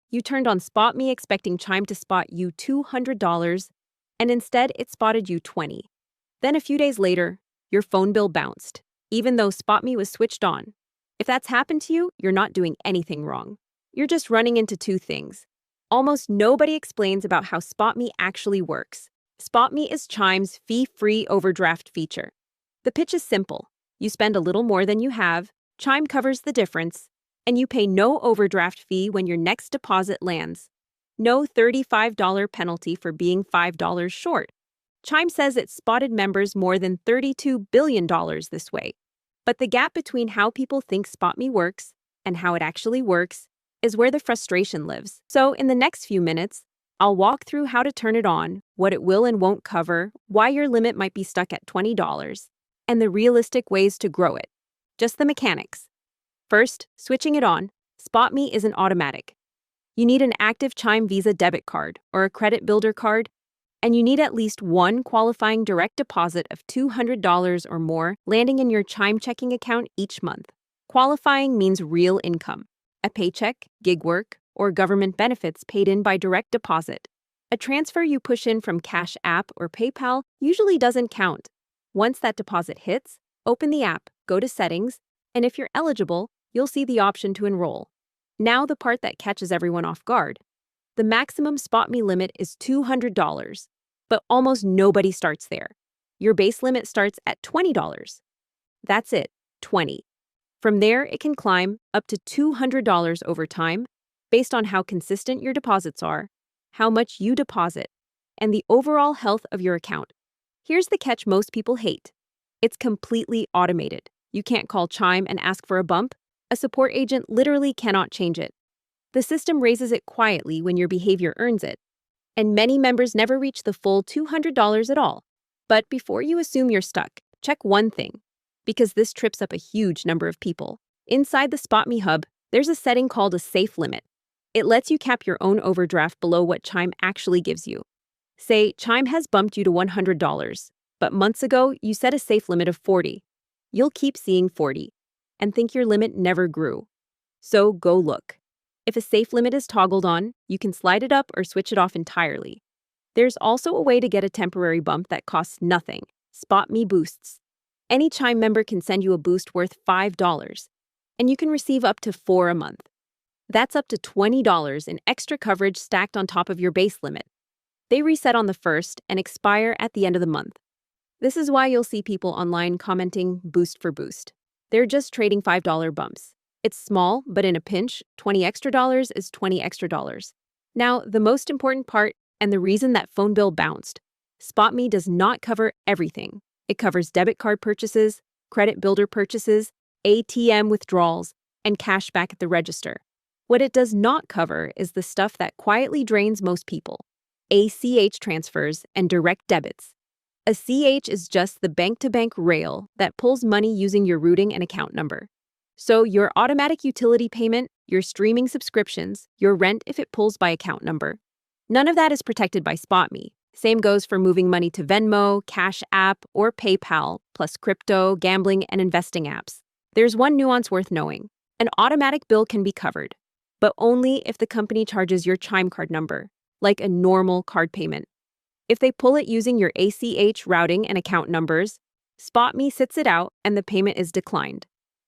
You turned on SpotMe expecting Chime to spot you $200, and instead it spotted you $20. Then a few days later, your phone bill bounced, even though SpotMe was switched on. If that's happened to you, you're not doing anything wrong. You're just running into two things. Almost nobody explains about how SpotMe actually works. SpotMe is Chime's fee-free overdraft feature. The pitch is simple. You spend a little more than you have, Chime covers the difference, and you pay no overdraft fee when your next deposit lands. No $35 penalty for being $5 short. Chime says it spotted members more than $32 billion this way. But the gap between how people think SpotMe works and how it actually works is where the frustration lives. So in the next few minutes, I'll walk through how to turn it on, what it will and won't cover, why your limit might be stuck at $20, and the realistic ways to grow it. Just the mechanics. First, switching it on, SpotMe isn't automatic. You need an active Chime Visa debit card or a credit builder card, and you need at least one qualifying direct deposit of $200 or more landing in your Chime checking account each month. Qualifying means real income, a paycheck, gig work, or government benefits paid in by direct deposit. A transfer you push in from Cash App or PayPal usually doesn't count. Once that deposit hits, open the app, go to Settings, and if you're eligible, you'll see the option to enroll. Now the part that catches everyone off guard. The maximum SpotMe limit is $200, but almost nobody starts there. Your base limit starts at $20. That's it, 20. From there, it can climb up to $200 over time, based on how consistent your deposits are, how much you deposit, and the overall health of your account. Here's the catch most people hate. It's completely automated. You can't call Chime and ask for a bump. A support agent literally cannot change it. The system raises it quietly when your behavior earns it, and many members never reach the full $200 at all. But before you assume you're stuck, check one thing, because this trips up a huge number of people. Inside the SpotMe hub, there's a setting called a safe limit. It lets you cap your own overdraft below what Chime actually gives you. Say, Chime has bumped you to $100, but months ago, you set a safe limit of $40. You'll keep seeing $40 and think your limit never grew. So go look. If a safe limit is toggled on, you can slide it up or switch it off entirely. There's also a way to get a temporary bump that costs nothing, SpotMe Boosts. Any Chime member can send you a boost worth $5, and you can receive up to 4 a month. That's up to $20 in extra coverage stacked on top of your base limit. They reset on the 1st and expire at the end of the month. This is why you'll see people online commenting boost for boost. They're just trading $5 bumps. It's small, but in a pinch, $20 extra is $20 extra. Now, the most important part, and the reason that phone bill bounced, SpotMe does not cover everything. It covers debit card purchases, credit builder purchases, ATM withdrawals, and cash back at the register. What it does not cover is the stuff that quietly drains most people: ACH transfers and direct debits. A CH is just the bank-to-bank rail that pulls money using your routing and account number. So your automatic utility payment, your streaming subscriptions, your rent if it pulls by account number. None of that is protected by SpotMe. Same goes for moving money to Venmo, Cash App, or PayPal, plus crypto, gambling, and investing apps. There's one nuance worth knowing. An automatic bill can be covered, but only if the company charges your Chime card number, like a normal card payment. If they pull it using your ACH routing and account numbers, SpotMe sits it out and the payment is declined.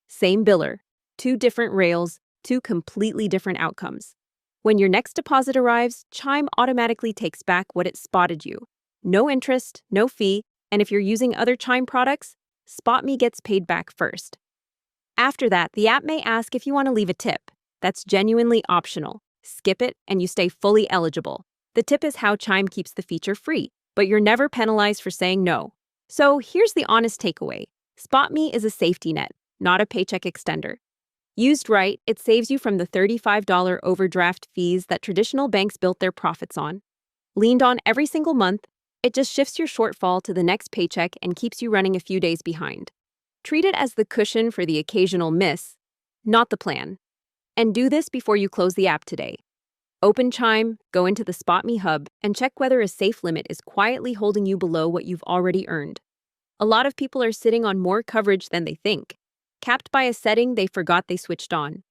Same biller, 2 different rails, 2 completely different outcomes. When your next deposit arrives, Chime automatically takes back what it spotted you. No interest, no fee, and if you're using other Chime products, SpotMe gets paid back first. After that, the app may ask if you want to leave a tip. That's genuinely optional. Skip it and you stay fully eligible. The tip is how Chime keeps the feature free, but you're never penalized for saying no. So here's the honest takeaway. SpotMe is a safety net, not a paycheck extender. Used right, it saves you from the $35 overdraft fees that traditional banks built their profits on. Leaned on every single month, it just shifts your shortfall to the next paycheck and keeps you running a few days behind. Treat it as the cushion for the occasional miss, not the plan. And do this before you close the app today. Open Chime, go into the SpotMe hub, and check whether a safe limit is quietly holding you below what you've already earned. A lot of people are sitting on more coverage than they think, capped by a setting they forgot they switched on.